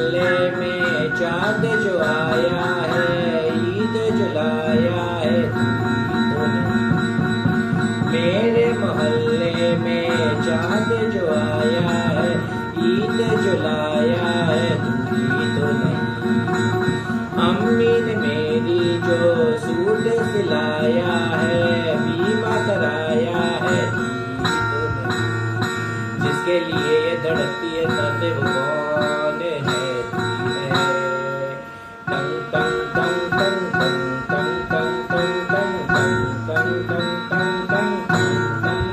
मोहल्ले में चांद जो आया है, ईद जो लाया है, तो मेरे मोहल्ले में चांद जो आया है, ईद जो लाया है, तू तो नहीं। अम्मी ने मेरी जो सूट सिलाया है, बीमा कराया है, तो नहीं। जिसके लिए ये धड़कती है तब वो कौन है? टंग टंग टंग टंग टंग टंग टंग टंग टंग टंग टंग टंग टंग टंग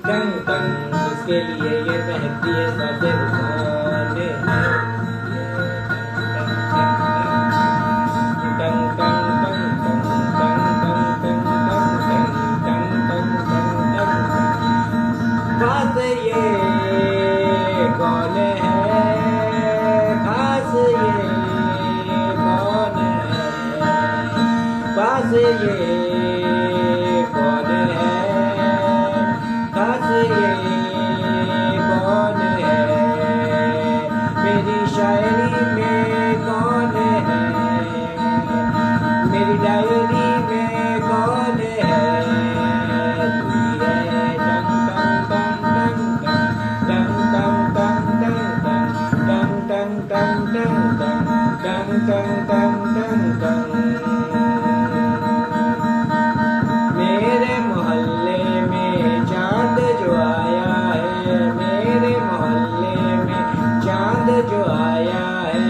टंग टंग। जिसके लिए ये बहती है तब वो कौन है? खास ये कौन है? खास ये कौन है? खास ये कौन है? खास ये कौन है? मेरी शायरी में कौन है? मेरी डायरी में कौन है? मेरे मोहल्ले में चांद जो आया है, मेरे मोहल्ले में चांद जो आया है,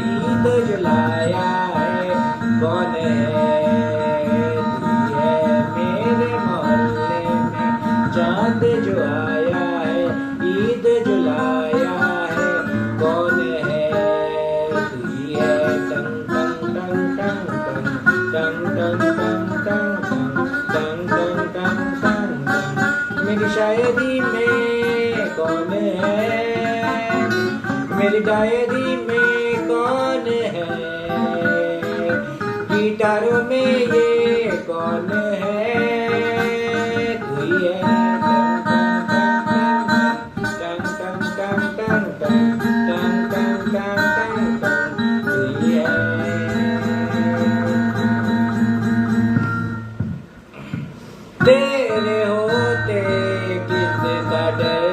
ईद जो लाया है, कौन है? तू है। मेरे मोहल्ले में चांद जो आया है, ईद जो लाया है, कौन है? मेरी शायरी में कौन है? मेरी डायरी में कौन है? गिटारों में ये कौन है? तू ही है। तेरे होते किसका डर,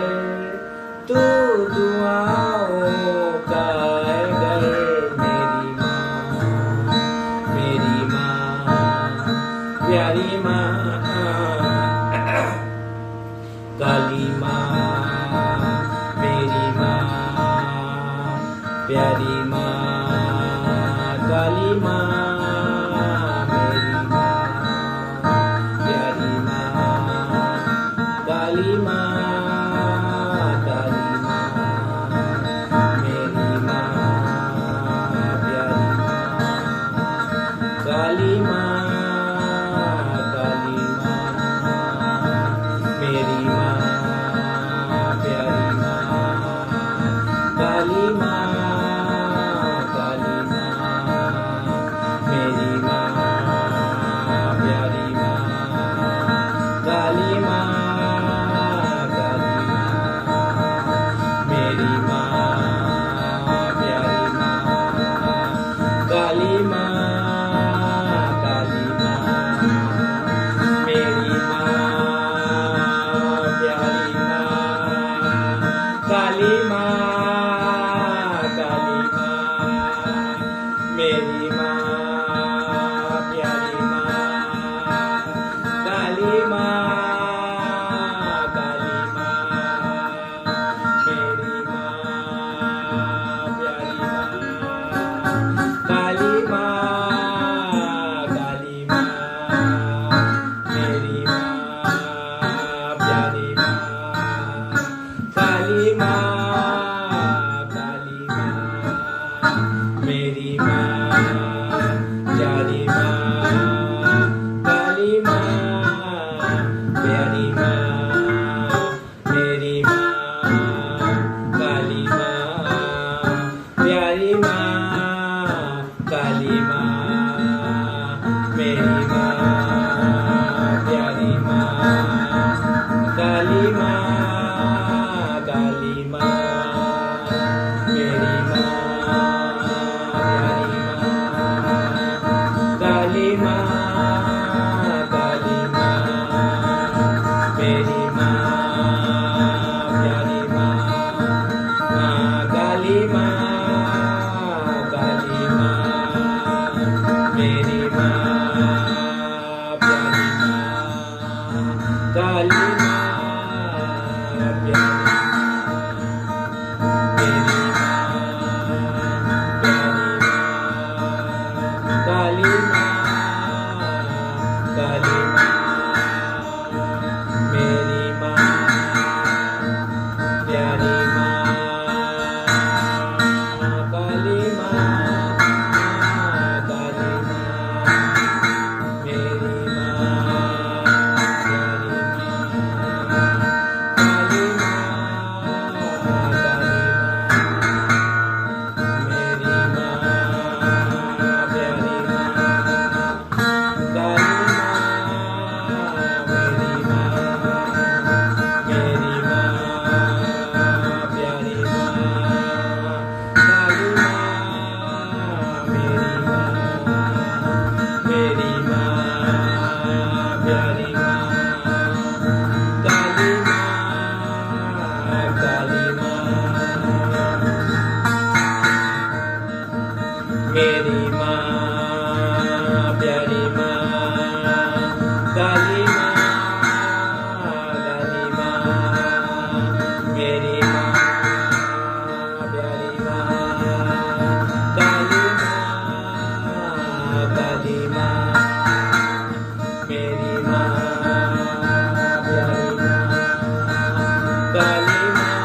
तू दुआओं का है घर। मेरी माँ प्यारी माँ, काली माँ, मेरी माँ प्यारी माँ, काली माँ, काली माँ, काली माँ, मेरी माँ प्यारी माँ, काली माँ, काली माँ, मेरी माँ प्यारी माँ, काली माँ, काली माँ, मेरी माँ प्यारी माँ, काली माँ, काली माँ, काली माँ, मेरी माँ प्यारी माँ, काली माँ, काली माँ, मेरी माँ प्यारी माँ, काली माँ, काली माँ, मेरी माँ प्यारी माँ, काली माँ, काली माँ, मेरी माँ प्यारी माँ, काली माँ, काली माँ, मेरी माँ प्यारी माँ, काली माँ, प्यारी माँ, मेरी माँ काली माँ, प्यारी माँ, काली माँ, मेरी माँ प्यारी माँ, काली माँ, काली माँ। प्यारी माँ काली माँ, काली माँ मेरी माँ प्यारी माँ, काली माँ, काली माँ मेरी माँ प्यारी माँ, काली मेरी माँ प्यारी माँ, काली माँ, काली माँ मेरी माँ प्यारी माँ, काली माँ, काली माँ मेरी माँ प्यारी माँ, काली माँ,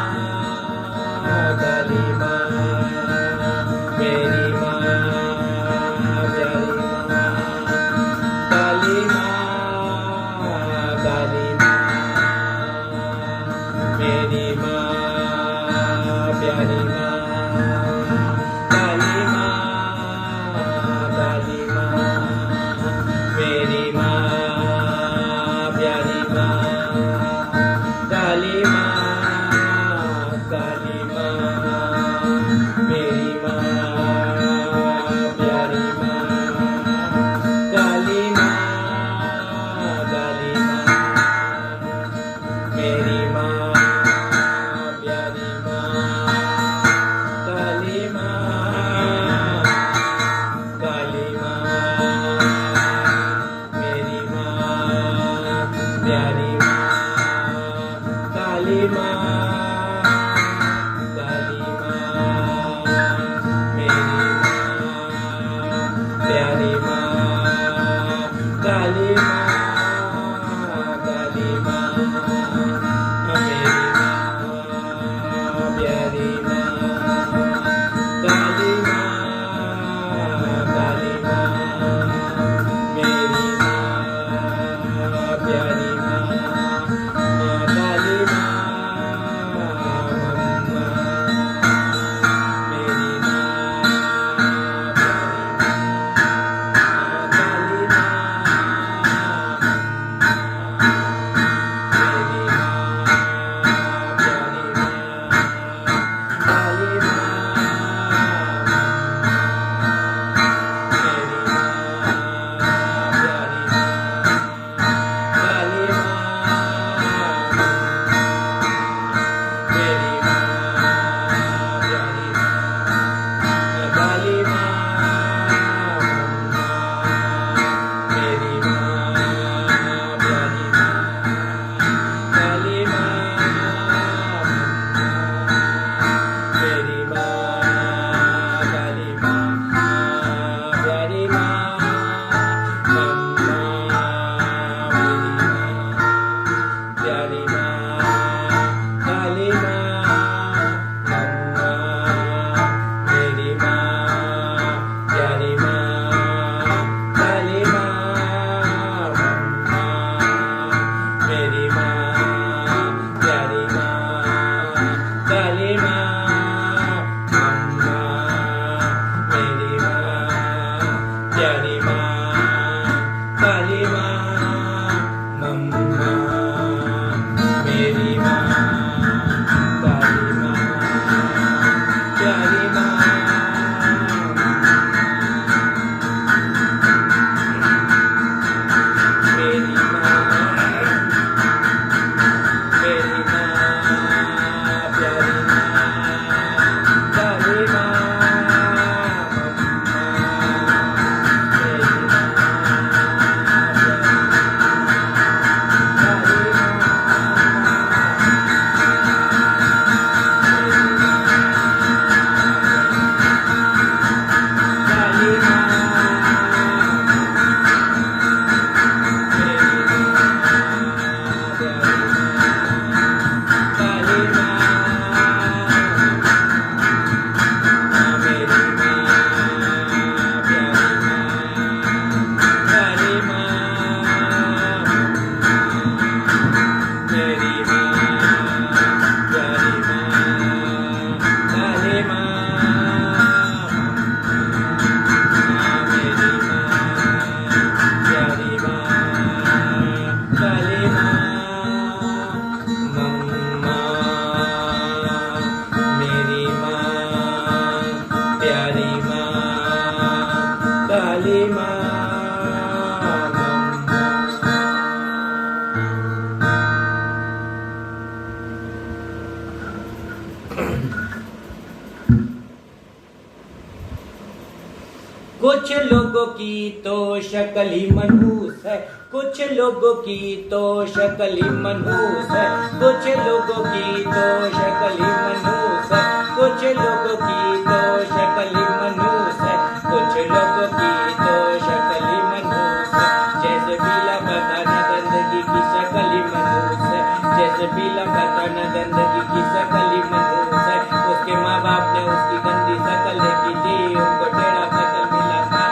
कुछ लोगों की तो शक्ल ही मनहूस है, कुछ लोगों की तो शक्ल ही मनहूस है, कुछ लोगों की तो शक्ल ही मनहूस है, कुछ लोगों की तो शक्ल ही मनहूस है, कुछ लोगों की तो शक्ल ही मनहूस है। जैसे पीला बदन गंदगी की शक्ल ही मनहूस है, जैसे पीला बदन गंदगी की शक्ल ही मनहूस है। उसके माँ बाप ने उसकी गंदी शक्ल देखी थी, उनको टेढ़ा शक्ल मिला था।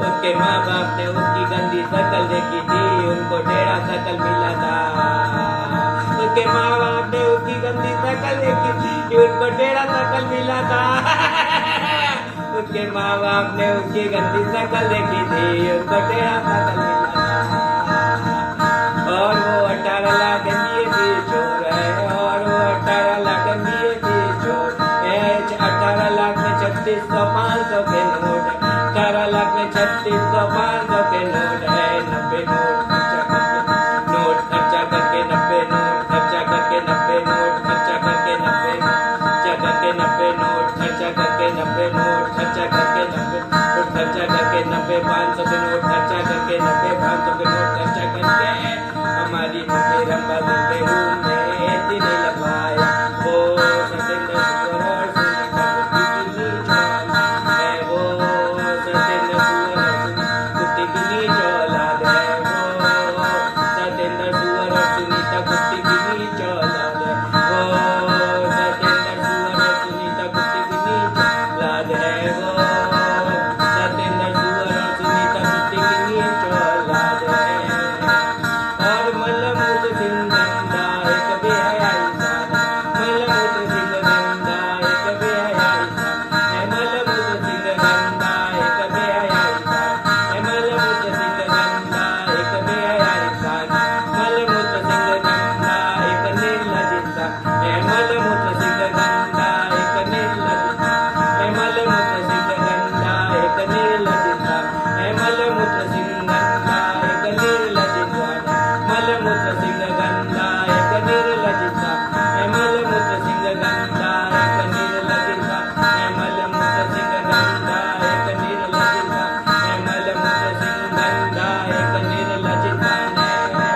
उसके माँ बाप ने उसकी गंदी शक्ल देखी थी, उनको टेढ़ा शक्ल मिला था। उसके माँ बाप ने उसकी गंदी शक्ल देखी थी, उनको टेढ़ा शक्ल मिला था। उसके माँ बाप ने उसकी गंदी शक्ल देखी थी, उनको टेढ़ा शक्ल मिला था। और वो 18 लाख MBA चोर है, और वो 18 लाख MBA चोर है। 18 लाख में 3600 500 के नोट है, 18 लाख में 3600 500 के नोट है। 90 नोट खर्चा करके 90 नोट खर्चा करके 90 नोट खर्चा करके 90 नोट खर्चा करके 90 नोट खर्चा करके 90 नोट खर्चा करके 90 500 के नोट खर्चा करके 90 500 के नोट खर्चा करके हमारी मम्मी रंबा के रूम में ऐसी नहीं लगवाया। वो सतेंद्र सुअर और सुनीता कुत्ती की चौला है, वो सतेंद्र सुअर और कुत्ती की चौला है, वो सतेंद्र सुअर और सुनीता कुत्ती की चौला है, वो सतेंद्र सुअर और सुनीता कुत्ती की चौला है, वो सतेंद्र सुअर और सुनीता कुत्ती की चौला है। और मलमूत्र सिंह गंदा एक बेहयाई इंसान है, मलमूत्र सिंह गंदा एक बेहयाई इंसान है, मलमूत्र सिंह गंदा एक बेहयाई इंसान है, मलमूत्र सिंह गंदा एक बेहयाई इंसान है, मलमूत्र सिंह गंदा एक निर्लज इंसान है, मलमूत्र सिंह गंदा एक निर्लज इंसान है, मलमूत्र सिंह गंदा एक निर्लज इंसान है, मलमूत्र सिंह गंदा एक निर्लज इंसान है, मलमूत्र सिंह गंदा एक निर्लज इंसान है, मलमूत्र सिंह गंदा एक निर्लज इंसान है, मलमूत्र सिंह गंदा एक निर्लज इंसान है, मलमूत्र सिंह गंदा एक निर्लज इंसान है।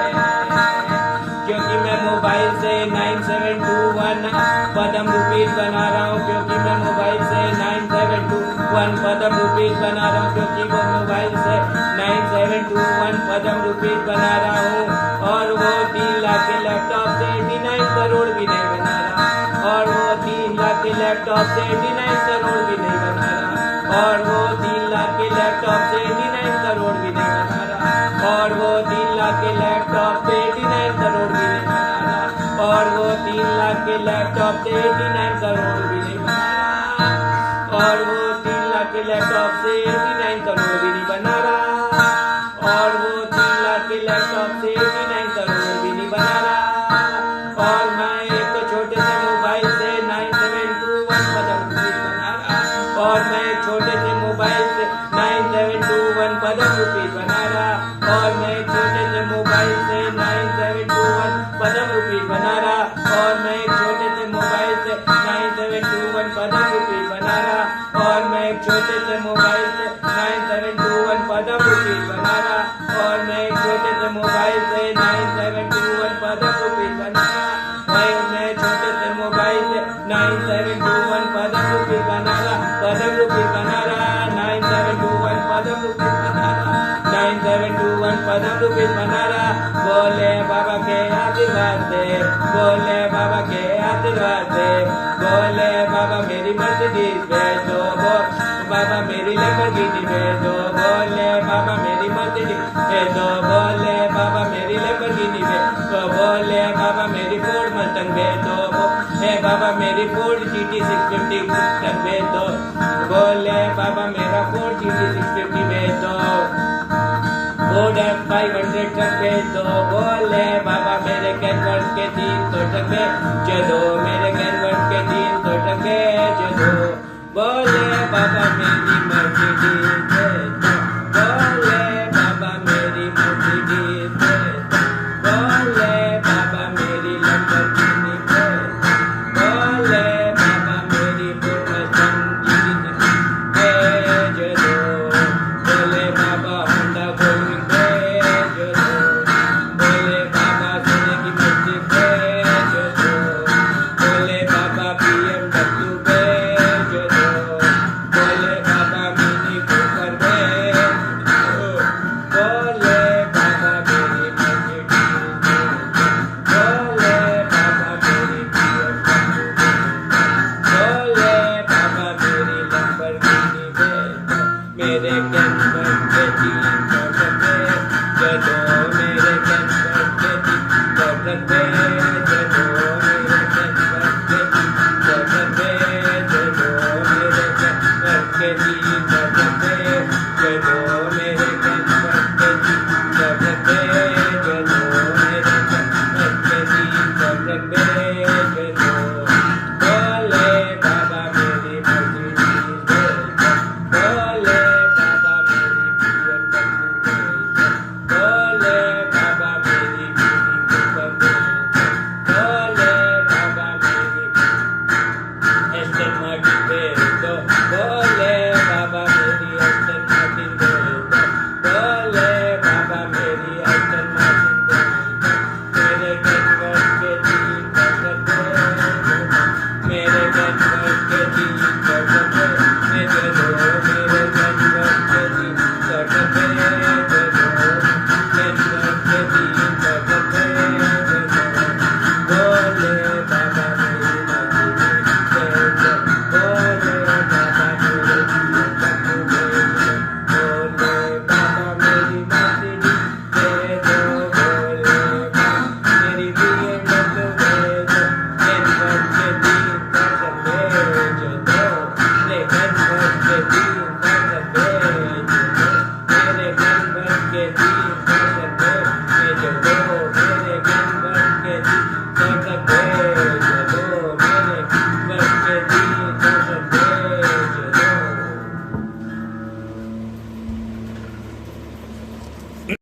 क्योंकि मैं मोबाइल से 9721 पदम रुपीज बना रहा हूँ, क्योंकि मैं मोबाइल से 9721 पदम रुपीज बना रहा हूँ, क्योंकि वो मोबाइल से 9721 पदम रुपीज बना रहा हूँ। और वो 3 लाख के लैपटॉप से 89 करोड़ भी नहीं बना रहा, और वो 3 लाख के लैपटॉप से 89 करोड़ भी नहीं बना रहा, और वो 3 लाख के लैपटॉप से 89 करोड़ भी नहीं बना रहा, और वो 3 लाख के लैपटॉप से 89 करोड़ भी नहीं बना रहा, और वो 3 लाख के लैपटॉप से 89 करोड़ भी नहीं बना रहा, और वो 3 लाख के लैपटॉप से 89 करोड़ भी नहीं बना रहा, और वो 3 लाख के लैपटॉप से 89 करोड़ भी नहीं बना रहा। और मैं एक छोटे से मोबाइल से 9721 पदम रुपीज बना रहा, और मैं एक छोटे से मोबाइल से 9721 पदम रुपीज बना रहा, और मैं एक छोटे से मोबाइल से 9721 पदम रुपीज बना रहा, और मैं एक छोटे से मोबाइल से 9721 पदम रुपीज बना रहा, और मैं एक छोटे से मोबाइल से 9721 पदम रुपीज बना रहा, और मैं एक छोटे से मोबाइल से 9721 पदम रुपीज बना रहा, मैं छोटे से मोबाइल से 9721 पदम रुपीज बना रहा, पदम रुपीज बना रहा, 9721 पदम रुपीज बना रहा, 9721 पदम रुपीज बना रहा। बोले बाबा के आशीर्वाद दे, बोले बाबा के आशीर्वाद दे, बोले बाबा मेरी मर्सिडीज भेज दो, बाबा मेरी लैम्बोर्गिनी भेज दो, बोले बाबा मेरी मर्सिडीज भेज दो, बोले बाबा मेरी लैम्बोर्गिनी भेज दो, बोले बाबा मेरी फोर्ड मस्टंग भेज दो, बाबा मेरी फोर्ड GT 650 ट्रक भेज दो, बोले बाबा मेरा फोर्ड GT 650 भेज दो, फोर्ड F500 ट्रक भेज दो, बोले बाबा मेरे कैनवर्स के 300 ट्रक भेज दो, मेरे कैनवर्स के 300 ट्रक भेज दो, बोले बाबा मेरी